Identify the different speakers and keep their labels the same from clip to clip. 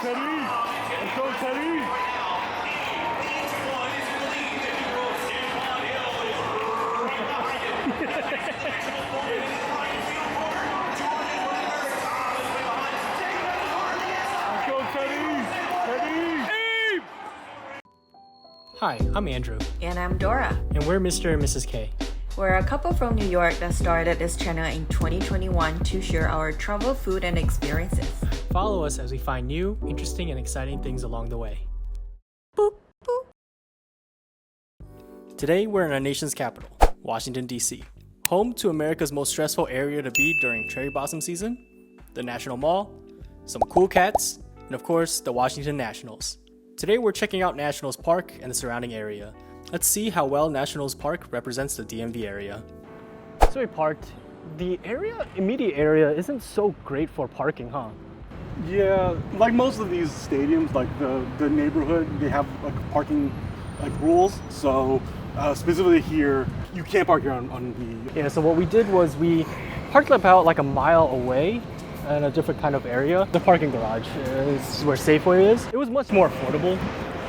Speaker 1: Teddy! Let's go, Teddy! Let's go, Teddy! Teddy!
Speaker 2: Hi, I'm Andrew,
Speaker 3: And I'm Dora.
Speaker 2: and we're Mr. and Mrs. K.
Speaker 3: We're a couple from New York that started this channel in 2021 to share our travel, food, and experiences.
Speaker 2: Follow us as we find new, interesting, and exciting things along the way. Boop, boop. Today, we're in our nation's capital, Washington, D.C., home to America's most stressful area to be during cherry blossom season, the National Mall, some cool cats, and of course, the Washington Nationals. Today, we're checking out Nationals Park and the surrounding area. Let's see how well Nationals Park represents the DMV area. So we parked. The immediate area isn't so great for parking, huh?
Speaker 1: Yeah, like most of these stadiums, like the neighborhood, they have like parking like rules. So specifically here, you can't park here on the.
Speaker 2: Yeah, so what we did was we parked about like a mile away in a different kind of area. The parking garage is where Safeway is. It was much more affordable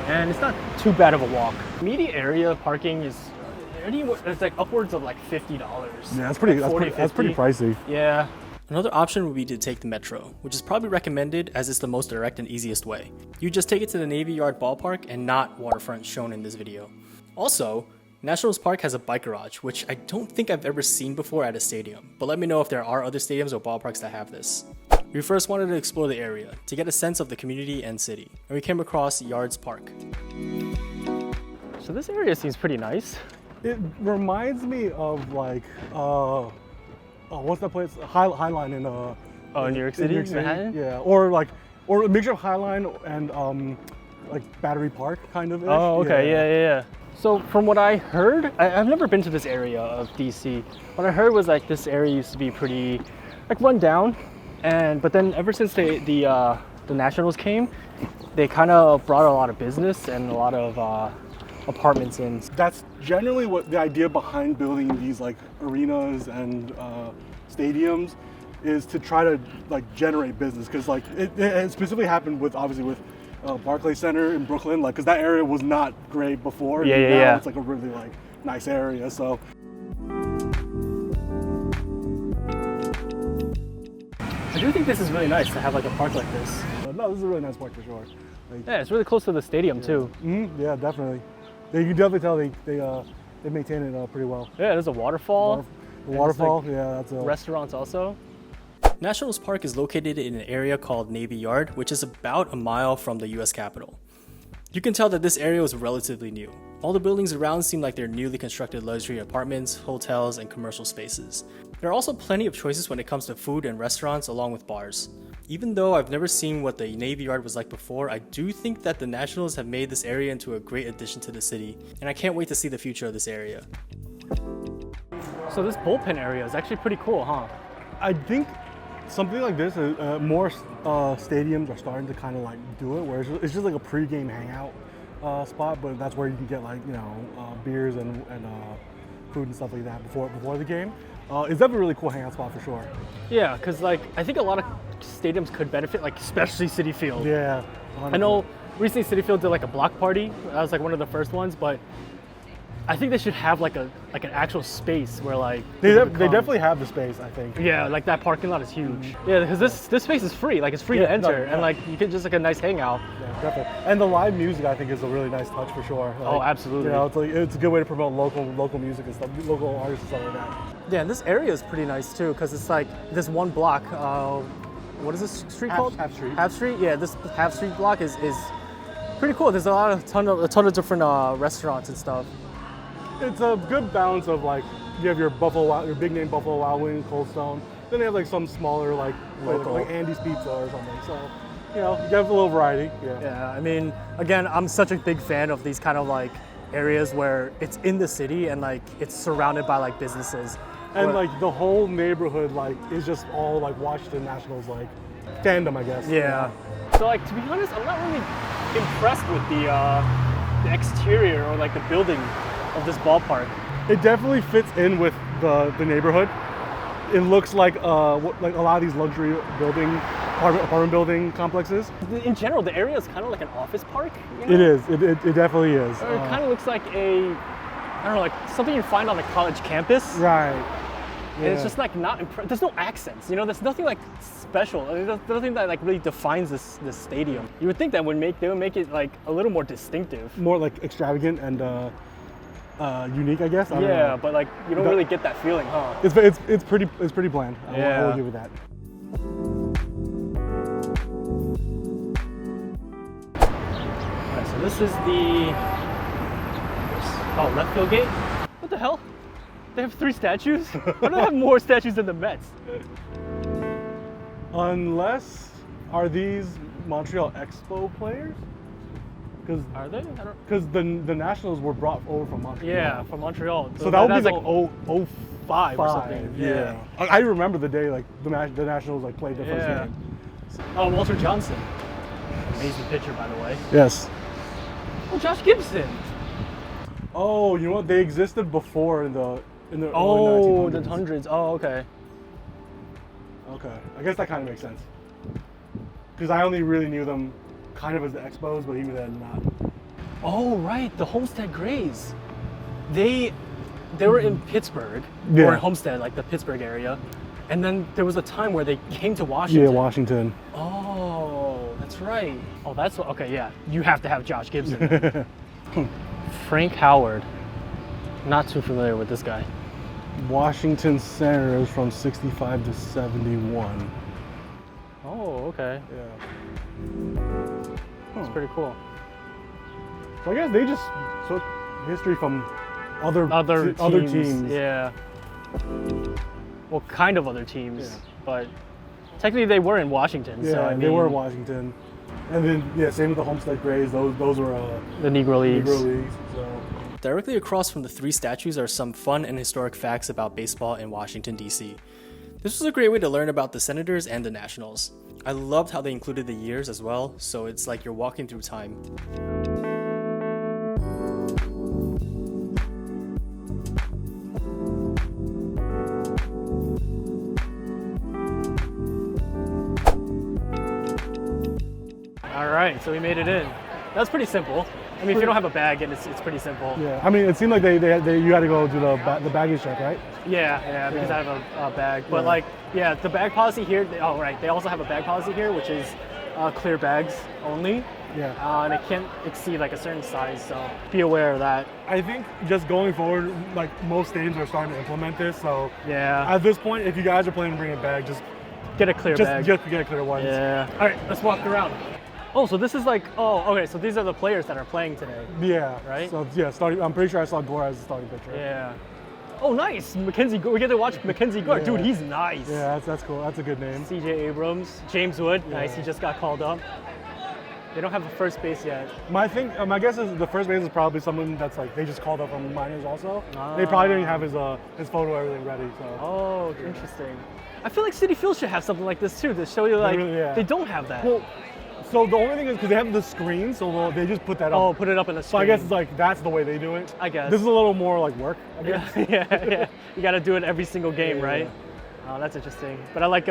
Speaker 2: and it's not too bad of a walk. Immediate area parking is it's like upwards of like $50.
Speaker 1: Yeah, that's pretty pricey.
Speaker 2: Yeah. Another option would be to take the metro, which is probably recommended as it's the most direct and easiest way. You just take it to the Navy Yard ballpark and not waterfront shown in this video. Also, Nationals Park has a bike garage, which I don't think I've ever seen before at a stadium, but let me know if there are other stadiums or ballparks that have this. We first wanted to explore the area to get a sense of the community and city, and we came across Yards Park. So this area seems pretty nice.
Speaker 1: It reminds me of like what's that place? Highline in
Speaker 2: New York City? Manhattan?
Speaker 1: Yeah, or a mixture of Highline and like Battery Park kind of.
Speaker 2: Oh, okay, yeah. So from what I heard, I've never been to this area of DC. What I heard was like this area used to be pretty like run down, but then ever since the Nationals came, they kind of brought a lot of business and a lot of apartments in.
Speaker 1: That's generally what the idea behind building these like arenas and stadiums is, to try to like generate business, because like it specifically happened with Barclays Center in Brooklyn, like because that area was not great before.
Speaker 2: Yeah.
Speaker 1: It's like a really like nice area. So
Speaker 2: I do think this is really nice to have like a park like this.
Speaker 1: no, this is a really nice park for sure. Like,
Speaker 2: Yeah, it's really close to the stadium too.
Speaker 1: Mm-hmm, yeah, definitely. You can definitely tell they maintain it pretty well.
Speaker 2: Yeah, there's a waterfall.
Speaker 1: The waterfall,
Speaker 2: like,
Speaker 1: yeah, that's a
Speaker 2: restaurants also. Nationals Park is located in an area called Navy Yard, which is about a mile from the US Capitol. You can tell that this area was relatively new. All the buildings around seem like they're newly constructed luxury apartments, hotels, and commercial spaces. There are also plenty of choices when it comes to food and restaurants along with bars. Even though I've never seen what the Navy Yard was like before, I do think that the Nationals have made this area into a great addition to the city, and I can't wait to see the future of this area. So this bullpen area is actually pretty cool, huh?
Speaker 1: I think something like this, more stadiums are starting to kind of like do it, where it's just like a pre-game hangout spot, but that's where you can get like beers and food and stuff like that before the game. It's definitely a really cool hangout spot for sure.
Speaker 2: Yeah, because like I think a lot of stadiums could benefit, like especially Citi Field.
Speaker 1: Yeah, 100%.
Speaker 2: I know recently Citi Field did like a block party. That was like one of the first ones, but I think they should have like an actual space where like
Speaker 1: they definitely have the space, I think.
Speaker 2: Yeah, like that parking lot is huge. Yeah, because this space is free. Like it's free to enter, and like you can just like a nice hangout.
Speaker 1: Yeah, definitely. And the live music, I think, is a really nice touch for sure. Like,
Speaker 2: oh, absolutely.
Speaker 1: It's a good way to promote local music and stuff, local artists and stuff like that.
Speaker 2: Yeah, and this area is pretty nice too, because it's like this one block. What is this street called?
Speaker 1: Half Street.
Speaker 2: Half Street. Yeah, this Half Street block is pretty cool. There's a ton of different restaurants and stuff.
Speaker 1: It's a good balance of like, you have your big name Buffalo Wild Wings, Cold Stone. Then they have like some smaller like local, like Andy's Pizza or something. So you have a little variety.
Speaker 2: Yeah. I mean, again, I'm such a big fan of these kind of like areas where it's in the city and like it's surrounded by like businesses.
Speaker 1: And like the whole neighborhood like is just all like Washington Nationals like fandom, I guess.
Speaker 2: Yeah. So like, to be honest, I'm not really impressed with the exterior or like the building of this ballpark.
Speaker 1: It definitely fits in with the, the neighborhood. It looks like a lot of these luxury building apartment building complexes.
Speaker 2: In general, the area is kind of like an office park. You know?
Speaker 1: It is. It definitely is.
Speaker 2: It kind of looks like I don't know, like something you find on a college campus.
Speaker 1: Right.
Speaker 2: And it's just like there's no accents, you know. There's nothing like special. I mean, there's nothing that like really defines this stadium. You would think that they would make it like a little more distinctive,
Speaker 1: more like extravagant and unique, I guess. I don't know.
Speaker 2: But like you don't really get that feeling, huh?
Speaker 1: It's pretty bland. I will give it that.
Speaker 2: Alright, so this is the left field gate. What the hell? They have 3 statues? Why do they have more statues than the Mets?
Speaker 1: Unless, are these Montreal Expo players?
Speaker 2: Are they?
Speaker 1: Because the Nationals were brought over from Montreal.
Speaker 2: Yeah, from Montreal.
Speaker 1: So that would be
Speaker 2: like 05 or something.
Speaker 1: Yeah. I remember the day like the Nationals like played their first game.
Speaker 2: Oh, Walter Johnson. Amazing pitcher, by the way.
Speaker 1: Yes.
Speaker 2: Oh, Josh Gibson.
Speaker 1: Oh, you know what? They existed before in the early 1900s.
Speaker 2: The hundreds. Oh, okay.
Speaker 1: Okay, I guess that kind of makes sense. Because I only really knew them kind of as the Expos, but even then not.
Speaker 2: Oh, right, the Homestead Grays. They were in Pittsburgh, or in Homestead, like the Pittsburgh area. And then there was a time where they came to Washington.
Speaker 1: Yeah, Washington.
Speaker 2: Oh, that's right. Oh, okay, yeah. You have to have Josh Gibson. Frank Howard. Not too familiar with this guy.
Speaker 1: Washington Senators from 65 to 71.
Speaker 2: Oh, okay.
Speaker 1: Yeah.
Speaker 2: That's pretty cool.
Speaker 1: So I guess they just took history from other teams.
Speaker 2: Yeah. Well, kind of other teams, but technically they were in Washington.
Speaker 1: Yeah,
Speaker 2: so, I mean,
Speaker 1: they were in Washington. And then, same with the Homestead Grays. Those were
Speaker 2: the Negro Leagues.
Speaker 1: So.
Speaker 2: Directly across from the 3 statues are some fun and historic facts about baseball in Washington, D.C. This was a great way to learn about the Senators and the Nationals. I loved how they included the years as well, so it's like you're walking through time. Alright, so we made it in. That's pretty simple. I mean, if you don't have a bag, it's pretty simple.
Speaker 1: Yeah, I mean, it seemed like you had to go do the baggage check, right?
Speaker 2: Yeah, because I have a bag. But the bag policy here, they also have a bag policy here, which is clear bags only.
Speaker 1: Yeah.
Speaker 2: And it can't exceed like a certain size, so be aware of that.
Speaker 1: I think just going forward, like most stadiums are starting to implement this, so
Speaker 2: yeah.
Speaker 1: At this point, if you guys are planning to bring a bag, just
Speaker 2: get a clear bag.
Speaker 1: Just get a clear one.
Speaker 2: Yeah. All right, let's walk around. Oh, so this is okay, so these are the players that are playing today.
Speaker 1: Yeah.
Speaker 2: Right?
Speaker 1: So, I'm pretty sure I saw Gore as the starting pitcher.
Speaker 2: Yeah. Oh, nice. Mackenzie, we get to watch Mackenzie Gore. Dude, he's nice.
Speaker 1: Yeah, that's cool. That's a good name.
Speaker 2: C.J. Abrams, James Wood, nice. He just got called up. They don't have a first base yet.
Speaker 1: My guess is the first base is probably someone that's like, they just called up from minors also. They probably didn't have his photo or everything ready, so.
Speaker 2: Oh, interesting. I feel like Citi Field should have something like this too, to show you they don't have that.
Speaker 1: Well, so the only thing is because they have the screen, so they just put that up.
Speaker 2: Oh, put it up in the screen.
Speaker 1: So I guess it's like that's the way they do it.
Speaker 2: I guess.
Speaker 1: This is a little more like work, I guess.
Speaker 2: Yeah. You got to do it every single game, right? Oh, that's interesting. But I like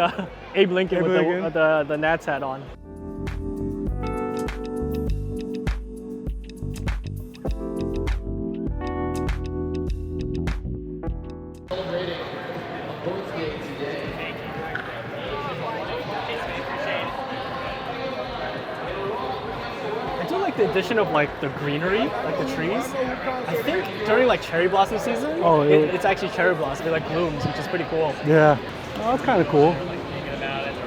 Speaker 2: Abe Lincoln with the Nats hat on. The addition of like the greenery, like the trees. I think during like cherry blossom season, it's actually cherry blossom. It like blooms, which is pretty cool.
Speaker 1: Yeah, oh, that's kind of cool.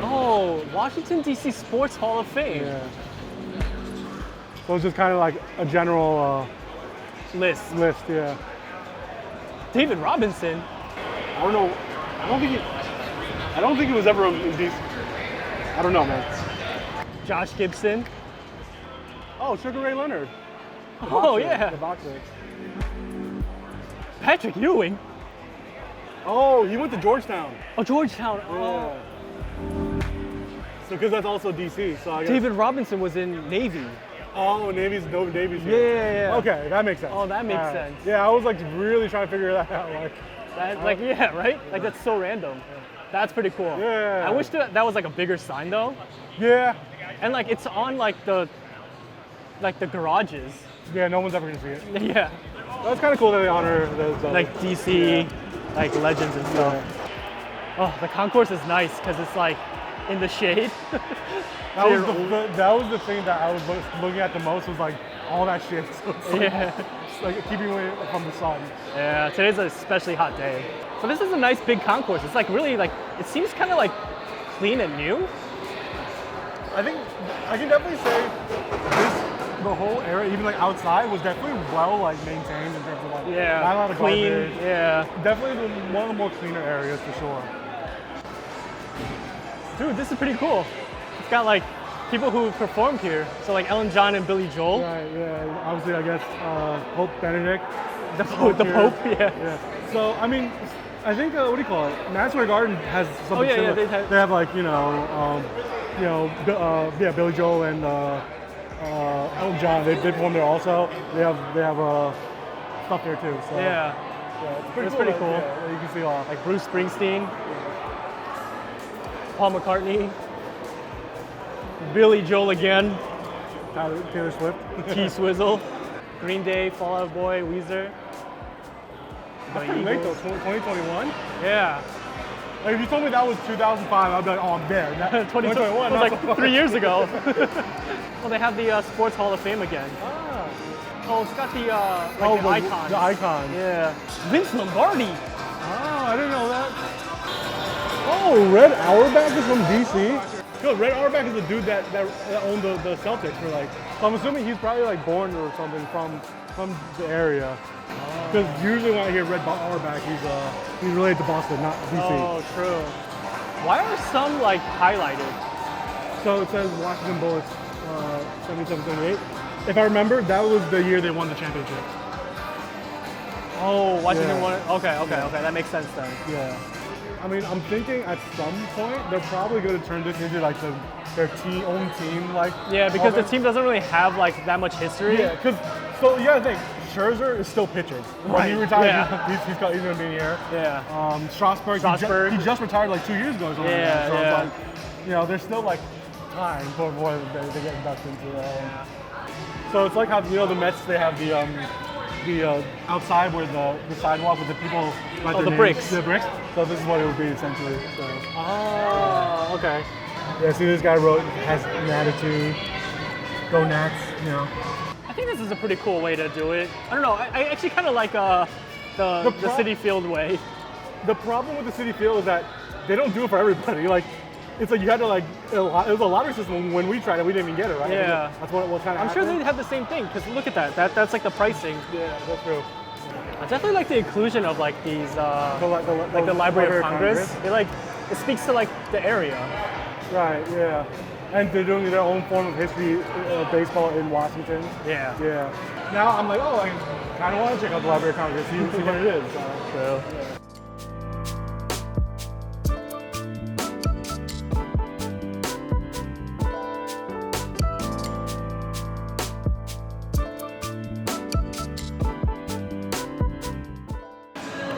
Speaker 2: Oh, Washington D.C. Sports Hall of Fame.
Speaker 1: Yeah. So it's just kind of like a general
Speaker 2: list.
Speaker 1: Yeah.
Speaker 2: David Robinson.
Speaker 1: I don't know. I don't think it was ever in DC. I don't know, man.
Speaker 2: Josh Gibson.
Speaker 1: Oh, Sugar Ray Leonard.
Speaker 2: Oh, yeah.
Speaker 1: The boxer.
Speaker 2: Patrick Ewing.
Speaker 1: Oh, he went to Georgetown.
Speaker 2: Oh, Georgetown.
Speaker 1: Yeah. So, because that's also DC. So I guess.
Speaker 2: David Robinson was in Navy.
Speaker 1: Oh, Navy's here.
Speaker 2: Yeah.
Speaker 1: Okay, that makes sense.
Speaker 2: Oh, that makes sense.
Speaker 1: Yeah, I was like really trying to figure that out.
Speaker 2: Right? Like that's so random. That's pretty cool.
Speaker 1: Yeah.
Speaker 2: I wish that was like a bigger sign though.
Speaker 1: Yeah.
Speaker 2: And like it's on like the garages.
Speaker 1: Yeah, no one's ever gonna see it.
Speaker 2: Yeah.
Speaker 1: That's kind of cool that they honor those.
Speaker 2: Like DC, like legends and stuff. Oh, the concourse is nice because it's like in the shade.
Speaker 1: That was the thing that I was looking at the most, was like all that shit. So it's like, it's like keeping away from the sun.
Speaker 2: Yeah, today's an especially hot day. So this is a nice big concourse. It's like really like, it seems kind of like clean and new.
Speaker 1: I think I can definitely say the whole area, even like outside, was definitely well like maintained in terms of like not a lot of
Speaker 2: clean.
Speaker 1: garbage.
Speaker 2: Yeah,
Speaker 1: Definitely one of the more cleaner areas for sure.
Speaker 2: dude, this is pretty cool. It's got like people who performed here. So like Ellen John and Billy Joel.
Speaker 1: Right. Yeah. Obviously, I guess Pope Benedict.
Speaker 2: The Pope. Yeah.
Speaker 1: Yeah. So I mean, I think what do you call it? Madison Square Garden has something
Speaker 2: Oh yeah,
Speaker 1: similar.
Speaker 2: yeah.
Speaker 1: They have like Billy Joel and Elton John. They perform there also. They have stuff there too. So
Speaker 2: Yeah.
Speaker 1: it's
Speaker 2: pretty cool.
Speaker 1: Yeah, you can see all.
Speaker 2: Like Bruce Springsteen, Paul McCartney, Billy Joel again,
Speaker 1: Taylor Swift.
Speaker 2: T Swizzle, Green Day, Fall Out Boy, Weezer.
Speaker 1: That's pretty late though. 2021.
Speaker 2: Yeah.
Speaker 1: Like, if you told me that was 2005, I'd be like, oh, I'm there.
Speaker 2: 2021 was like 3 years ago. Well, they have the Sports Hall of Fame again. Oh, it's got the icons.
Speaker 1: The icons.
Speaker 2: Yeah. Vince Lombardi.
Speaker 1: Oh, I didn't know that. Oh, Red Auerbach is from DC. Yo, Red Auerbach is the dude that owned the Celtics for like. So I'm assuming he's probably like born or something from the area. Because usually when I hear Red Auerbach, he's related to Boston, not DC.
Speaker 2: Oh, true. Why are some like highlighted?
Speaker 1: So it says Washington Bullets, 77-78. If I remember, that was the year they won the championship.
Speaker 2: Oh, Washington
Speaker 1: Yeah.
Speaker 2: won it. Okay, that makes sense then.
Speaker 1: Yeah. I mean, I'm thinking at some point they're probably going to turn this into like their own team, like.
Speaker 2: Yeah, because the team doesn't really have like that much history.
Speaker 1: Yeah, because so you gotta think, Scherzer is still pitching. When he retires,
Speaker 2: Yeah.
Speaker 1: he's going to be in the air.
Speaker 2: Yeah.
Speaker 1: Strasburg. He just retired like 2 years ago or something.
Speaker 2: Yeah,
Speaker 1: so
Speaker 2: yeah.
Speaker 1: It's like, there's still like time before they get inducted into. So it's like how the Mets, they have the outside where the sidewalk with the people.
Speaker 2: Oh, the bricks.
Speaker 1: The bricks. So this is what it would be essentially. So.
Speaker 2: Oh, okay.
Speaker 1: Yeah. See, this guy has an attitude. Go Nats.
Speaker 2: I think this is a pretty cool way to do it. I don't know. I actually kind of like the Citi Field way.
Speaker 1: The problem with the Citi Field is that they don't do it for everybody. Like, it's like you had to like, it was a lottery system when we tried it. We didn't even get it, right?
Speaker 2: Yeah.
Speaker 1: That's what kind of.
Speaker 2: I'm sure they have the same thing because look at that. That's like the pricing.
Speaker 1: Yeah, that's true.
Speaker 2: I definitely like the inclusion of like these the Library of Congress. It speaks to like the area.
Speaker 1: Right. Yeah. And they're doing their own form of history of baseball in Washington.
Speaker 2: Yeah.
Speaker 1: Yeah. Now I'm like, I kind of want to check out the Library of Congress, see what it is.
Speaker 2: True.
Speaker 1: Yeah.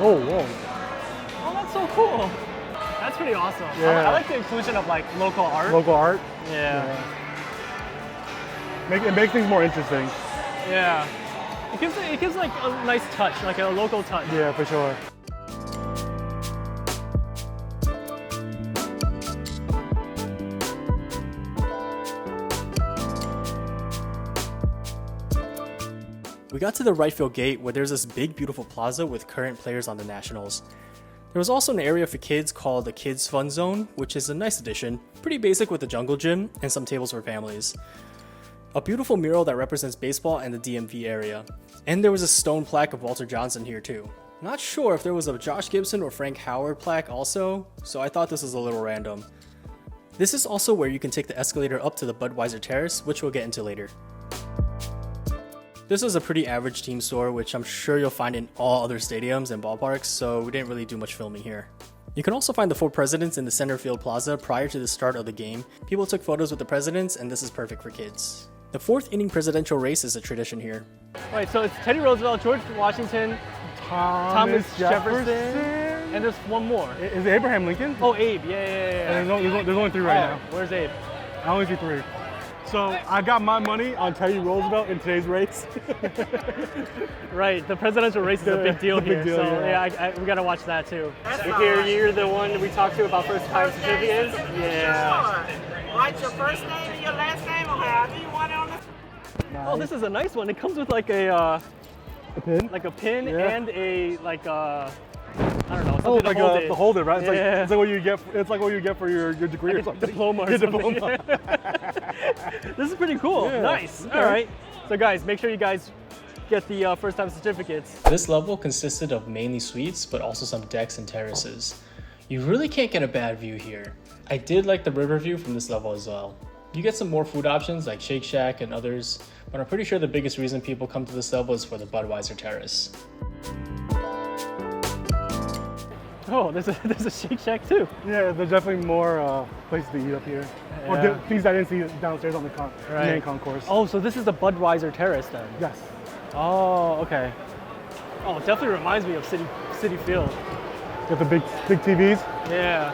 Speaker 1: Oh, whoa.
Speaker 2: Oh, that's so cool. That's pretty awesome.
Speaker 1: Yeah.
Speaker 2: I like the inclusion of like local art.
Speaker 1: Local art.
Speaker 2: Yeah.
Speaker 1: It makes things more interesting.
Speaker 2: Yeah. It gives like a nice touch, like a local touch.
Speaker 1: Yeah, for sure.
Speaker 2: We got to the right field gate where there's this big beautiful plaza with current players on the Nationals. There was also an area for kids called the Kids Fun Zone, which is a nice addition, pretty basic with a jungle gym and some tables for families. A beautiful mural that represents baseball and the DMV area. And there was a stone plaque of Walter Johnson here too. Not sure if there was a Josh Gibson or Frank Howard plaque also, so I thought this was a little random. This is also where you can take the escalator up to the Budweiser Terrace, which we'll get into later. This is a pretty average team store, which I'm sure you'll find in all other stadiums and ballparks, so we didn't really do much filming here. You can also find the 4 presidents in the center field plaza prior to the start of the game. People took photos with the presidents, and this is perfect for kids. The 4th inning presidential race is a tradition here. Alright, so it's Teddy Roosevelt, George Washington, Thomas Jefferson, And there's one more.
Speaker 1: Is it Abraham Lincoln?
Speaker 2: Oh, Abe. Yeah.
Speaker 1: And there's only 3 right now.
Speaker 2: Where's Abe?
Speaker 1: I only see 3. So I got my money on Teddy Roosevelt in today's race.
Speaker 2: Right, the presidential race is a big deal here.
Speaker 1: Deal,
Speaker 2: so
Speaker 1: yeah.
Speaker 2: we gotta watch that too. You're the one we talked to about first time certificates? Yeah.
Speaker 4: Sure. Write your first name and your last name on however you want it on the.
Speaker 2: Oh, this is a nice one. It comes with like a
Speaker 1: pin?
Speaker 2: like a pin
Speaker 1: Yeah.
Speaker 2: and a I don't know, something
Speaker 1: Oh,
Speaker 2: to
Speaker 1: like
Speaker 2: hold it.
Speaker 1: to hold it, right?
Speaker 2: Yeah.
Speaker 1: It's like what you get. It's like what you get for your degree or something.
Speaker 2: Diploma or
Speaker 1: Your
Speaker 2: something.
Speaker 1: diploma.
Speaker 2: This is pretty cool.
Speaker 1: Yeah.
Speaker 2: Nice.
Speaker 1: Okay.
Speaker 2: All right. So guys, make sure you guys get the first time certificates. This level consisted of mainly suites, but also some decks and terraces. You really can't get a bad view here. I did like the river view from this level as well. You get some more food options like Shake Shack and others, but I'm pretty sure the biggest reason people come to this level is for the Budweiser Terrace. Oh, there's a Shake Shack too.
Speaker 1: Yeah, there's definitely more places to eat up here. Or
Speaker 2: Yeah.
Speaker 1: things I didn't see downstairs on the main concourse.
Speaker 2: Oh, so this is the Budweiser Terrace then?
Speaker 1: Yes.
Speaker 2: Oh, okay. Oh, it definitely reminds me of City Field.
Speaker 1: Got the big TVs.
Speaker 2: Yeah.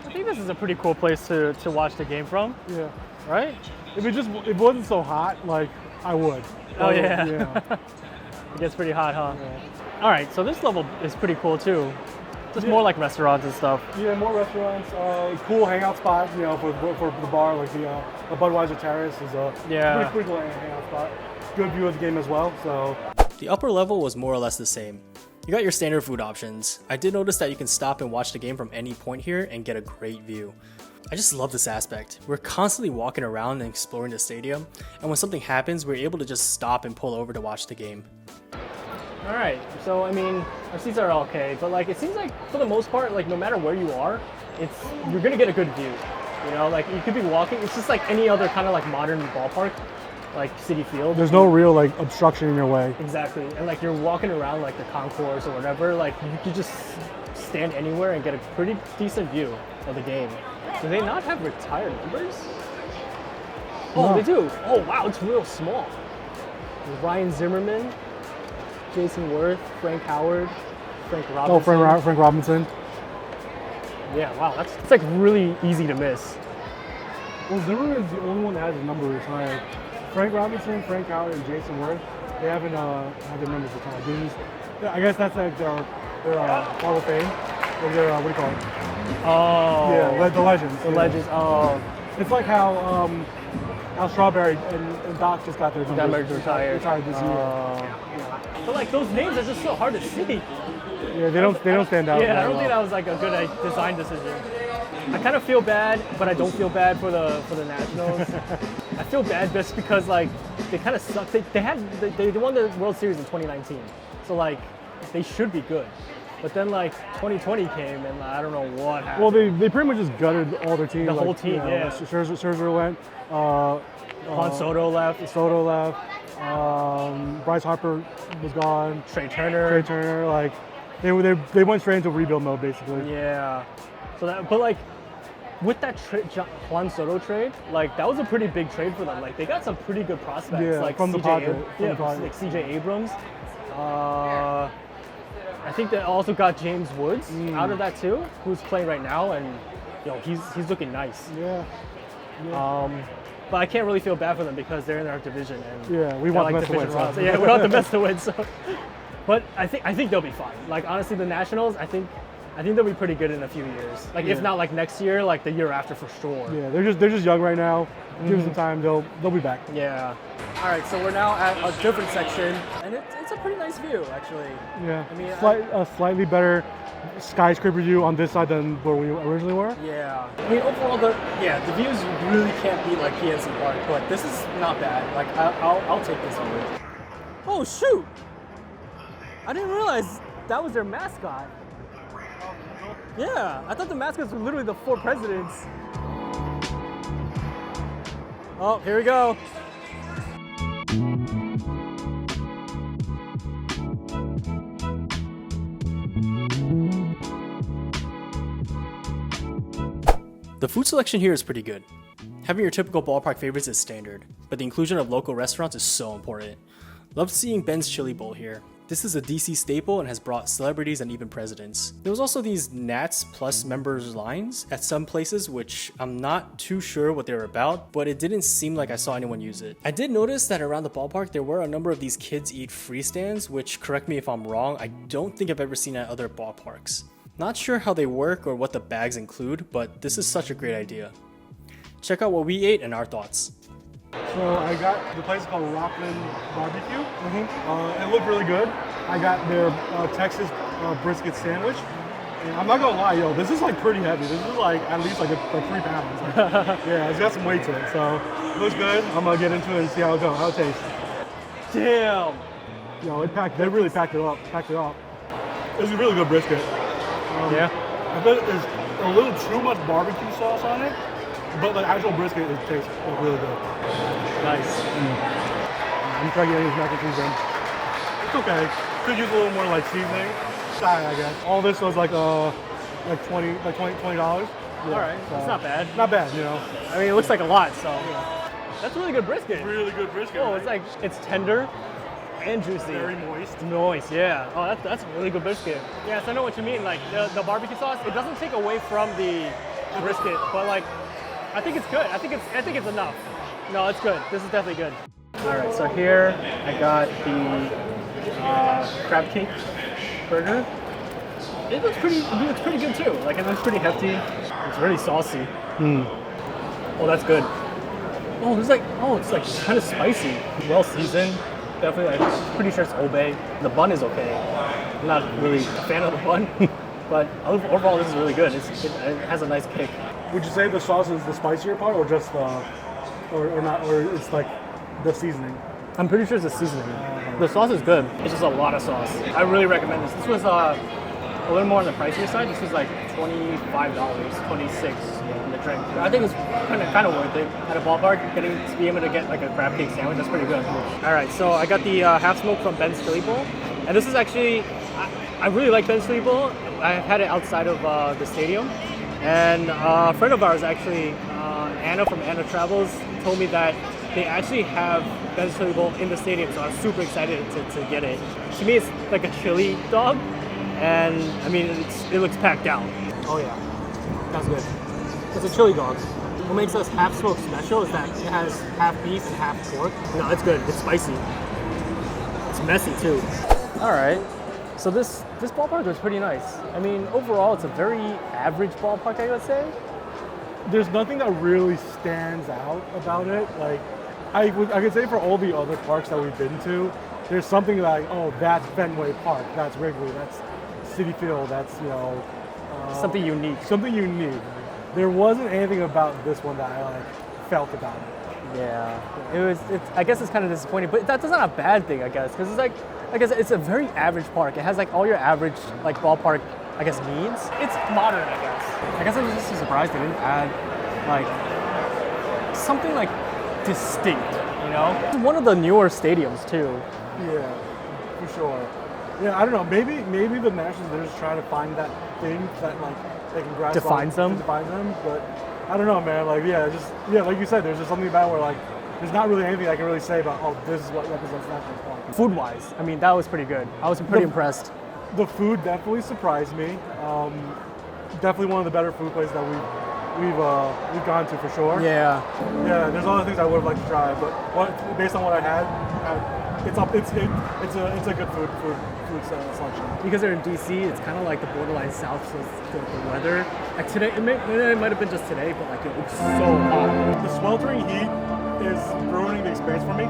Speaker 2: I think this is a pretty cool place to watch the game from,
Speaker 1: Yeah.
Speaker 2: right?
Speaker 1: If it wasn't so hot, like I would.
Speaker 2: Oh, yeah.
Speaker 1: Yeah.
Speaker 2: It gets pretty hot, huh? All right, so this level is pretty cool too. Just more like restaurants and stuff.
Speaker 1: Yeah, more restaurants. Cool hangout spot. You know, for the bar, like the Budweiser Terrace is a pretty cool hangout spot. Good view of the game as well. So
Speaker 2: the upper level was more or less the same. You got your standard food options. I did notice that you can stop and watch the game from any point here and get a great view. I just love this aspect. We're constantly walking around and exploring the stadium, and when something happens, we're able to just stop and pull over to watch the game. All right, so I mean, our seats are okay, but like it seems like for the most part, like no matter where you are, you're gonna get a good view. You know, like you could be walking. It's just like any other kind of like modern ballpark, like City Field.
Speaker 1: there's no real like obstruction in your way.
Speaker 2: Exactly, and like you're walking around like the concourse or whatever, like you could just stand anywhere and get a pretty decent view of the game. Do they not have retired members? Oh,
Speaker 1: No.
Speaker 2: they do. Oh wow, it's real small. Ryan Zimmerman, Jason Worth, Frank Howard, Frank Robinson.
Speaker 1: Oh, Frank Robinson.
Speaker 2: Yeah, wow, it's like really easy to miss.
Speaker 1: Well, Zimmerman is the only one that has his number retired. Frank Robinson, Frank Howard, and Jason Worth, they haven't had their numbers retired. I guess that's like their Hall of Fame. Or their, what do you call it?
Speaker 2: Oh.
Speaker 1: Yeah, the legends.
Speaker 2: The legends. Oh.
Speaker 1: It's like how Strawberry and Doc just got their numbers
Speaker 2: retired
Speaker 1: this year.
Speaker 2: But like those names are just so hard to see.
Speaker 1: Yeah, they don't stand out.
Speaker 2: Yeah, I
Speaker 1: very
Speaker 2: don't think that
Speaker 1: well.
Speaker 2: was like a good design decision. I kind of feel bad, but I don't feel bad for the Nationals. I feel bad just because like they kind of suck. They won the World Series in 2019, so like they should be good. But then like 2020 came and I don't know what happened.
Speaker 1: Well, they pretty much just gutted all their team.
Speaker 2: The whole team, yeah.
Speaker 1: Scherzer went.
Speaker 2: Juan Soto left.
Speaker 1: Soto left. Bryce Harper was gone.
Speaker 2: Trey Turner.
Speaker 1: Like they went straight into rebuild mode basically.
Speaker 2: Yeah. So that, but like with that Juan Soto trade, like that was a pretty big trade for them. Like they got some pretty good prospects.
Speaker 1: Yeah,
Speaker 2: like
Speaker 1: from the Padres.
Speaker 2: like CJ Abrams. I think they also got James Woods out of that too, who's playing right now, and you know he's looking nice.
Speaker 1: Yeah.
Speaker 2: But I can't really feel bad for them because they're in our division and
Speaker 1: Yeah, we want
Speaker 2: like
Speaker 1: the Mets to win.
Speaker 2: division rivals. Yeah, we want the Mets to win. So, but I think they'll be fine. Like honestly, the Nationals, I think they'll be pretty good in a few years. Like if not like next year, like the year after for sure.
Speaker 1: Yeah, they're just young right now. Give them some time, they'll be back.
Speaker 2: Yeah. All right, so we're now at a different section, and it's a pretty nice view actually.
Speaker 1: Yeah.
Speaker 2: I mean,
Speaker 1: a slightly better skyscraper view on this side than where we originally were.
Speaker 2: Yeah. I mean, overall, the views really can't beat like PNC Park, but this is not bad. Like I'll take this view. Oh shoot! I didn't realize that was their mascot. Yeah, I thought the mascots were literally the 4 presidents. Oh, here we go. The food selection here is pretty good. Having your typical ballpark favorites is standard, but the inclusion of local restaurants is so important. Loved seeing Ben's Chili Bowl here. This is a DC staple and has brought celebrities and even presidents. There was also these Nats Plus members lines at some places, which I'm not too sure what they're about, but it didn't seem like I saw anyone use it. I did notice that around the ballpark there were a number of these kids eat free stands, which, correct me if I'm wrong, I don't think I've ever seen at other ballparks. Not sure how they work or what the bags include, but this is such a great idea. Check out what we ate and our thoughts.
Speaker 1: So I got the place called Rockland Barbecue. It looked really good. I got their Texas brisket sandwich. And I'm not gonna lie, yo, this is like pretty heavy. This is like at least like 3 pounds. Like, yeah, it's got some weight to it. So it looks good. I'm gonna get into it and see how it goes, how it tastes. Damn. Yo, they really packed it up. It's a really good brisket.
Speaker 2: Yeah.
Speaker 1: I bet there's a little too much barbecue sauce on it. But the actual brisket, it tastes really good.
Speaker 2: Nice.
Speaker 1: I'm trying to get these mac and cheese in. It's okay. Could use a little more like seasoning. I guess. All this was like $20. Yeah,
Speaker 2: All right,
Speaker 1: so
Speaker 2: that's not bad.
Speaker 1: Not bad, you know.
Speaker 2: I mean, it looks like a lot, so. That's really good brisket.
Speaker 1: Really good brisket.
Speaker 2: Oh,
Speaker 1: right?
Speaker 2: it's tender and juicy.
Speaker 1: Very moist.
Speaker 2: Moist, yeah. Oh, that's a really good brisket. Yes, I know what you mean. Like the barbecue sauce, it doesn't take away from the brisket, but like, I think it's good. I think it's enough. No, it's good. This is definitely good. All right, so here I got the crab cake burger. It looks pretty good too. Like it looks pretty hefty. It's really saucy. Oh, that's good. Oh, it's like kind of spicy. Well seasoned. Definitely, I'm pretty sure it's Old Bay. The bun is okay. I'm not really a fan of the bun, but overall this is really good. It has a nice kick.
Speaker 1: Would you say the sauce is the spicier part, or just or not, or it's like the seasoning?
Speaker 2: I'm pretty sure it's the seasoning. The sauce is good. It's just a lot of sauce. I really recommend this. This was a little more on the pricier side. This was like $25, $26 in the drink. I think it's kind of worth it at a ballpark. Getting to be able to get like a crab cake sandwich, that's pretty good. All right, so I got the half smoke from Ben's Chili Bowl, and this is actually I really like Ben's Chili Bowl. I had it outside of the stadium. And a friend of ours, actually, Anna from Anna Travels, told me that they actually have Ben's Chili Bowl in the stadium, so I was super excited to get it. To me, it's like a chili dog, and I mean, it looks packed out. Oh yeah, that's good. It's a chili dog. What makes us half smoked special is that it has half beef and half pork. No, it's good. It's spicy. It's messy too. All right. So this ballpark was pretty nice. I mean, overall, it's a very average ballpark, I would say.
Speaker 1: There's nothing that really stands out about it. Like, I could say for all the other parks that we've been to, there's something like, oh, that's Fenway Park, that's Wrigley, that's Citi Field, that's, you know...
Speaker 2: something unique.
Speaker 1: Something unique. There wasn't anything about this one that I, like, felt about it.
Speaker 2: Yeah. I guess it's kind of disappointing, but that's not a bad thing, I guess, because it's like I guess it's a very average park. It has like all your average like ballpark, I guess, needs. It's modern, I guess. I guess I was just surprised they didn't add like something like distinct, you know? It's one of the newer stadiums too.
Speaker 1: Yeah, for sure. Yeah, I don't know. Maybe the Nationals, they're just trying to find that thing that like they can grasp
Speaker 2: defines them.
Speaker 1: But I don't know, man. Like like you said, there's just something about where like there's not really anything I can really say about, oh, this is what represents Nationals Park.
Speaker 2: Food-wise, I mean, that was pretty good. I was pretty impressed.
Speaker 1: The food definitely surprised me. Definitely one of the better food places that we've gone to for sure.
Speaker 2: Yeah.
Speaker 1: Yeah. There's other things I would have liked to try, but based on what I had, it's a good food selection.
Speaker 2: Because they're in DC, it's kind of like the borderline south, so the weather. Like today, it might have been just today, but like it was so hot.
Speaker 1: The sweltering heat is ruining the experience for me.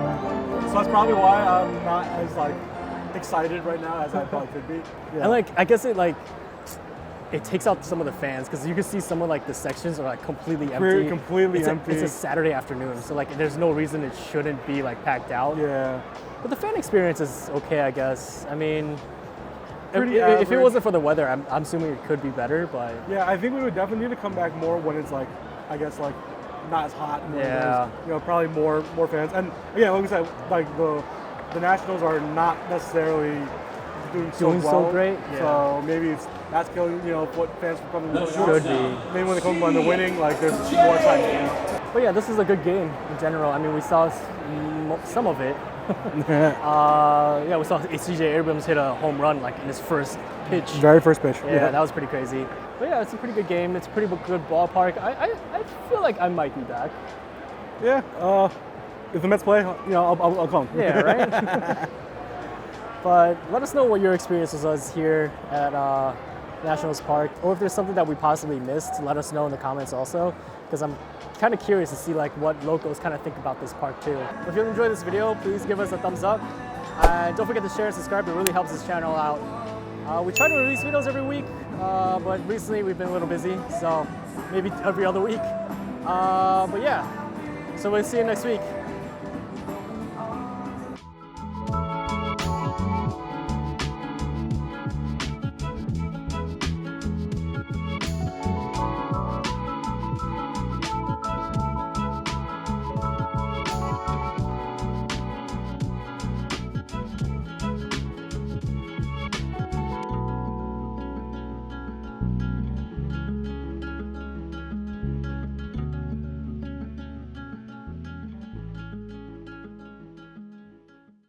Speaker 1: So that's probably why I'm not as like excited right now as I probably could be. Yeah.
Speaker 2: And like I guess it takes out some of the fans because you can see some of like the sections are like completely empty.
Speaker 1: Completely empty.
Speaker 2: It's a Saturday afternoon, so like there's no reason it shouldn't be like packed out.
Speaker 1: Yeah.
Speaker 2: But the fan experience is okay, I guess. I mean,
Speaker 1: if
Speaker 2: it wasn't for the weather, I'm assuming it could be better, but...
Speaker 1: Yeah, I think we would definitely need to come back more when it's like, I guess like, not as hot.
Speaker 2: Yeah.
Speaker 1: You know, probably more fans. And again, like we said, like the Nationals are not necessarily doing
Speaker 2: Doing so
Speaker 1: well.
Speaker 2: great, yeah.
Speaker 1: So maybe that's killing, what fans from coming to
Speaker 2: Should be.
Speaker 1: Maybe when they come when they're winning, like there's more excitement.
Speaker 2: But yeah, this is a good game in general. I mean, we saw some of it. Yeah, we saw CJ Abrams hit a home run like in his first pitch.
Speaker 1: Very first pitch.
Speaker 2: Yeah, that was pretty crazy. But yeah, it's a pretty good game. It's a pretty good ballpark. I feel like I might be back.
Speaker 1: Yeah. If the Mets play, I'll come.
Speaker 2: Yeah, right? But let us know what your experience was here at Nationals Park, or if there's something that we possibly missed, let us know in the comments also, because I'm kind of curious to see like what locals kind of think about this park too. If you enjoyed this video, please give us a thumbs up, and don't forget to share and subscribe. It really helps this channel out. We try to release videos every week, but recently we've been a little busy, so maybe every other week. But yeah, so we'll see you next week.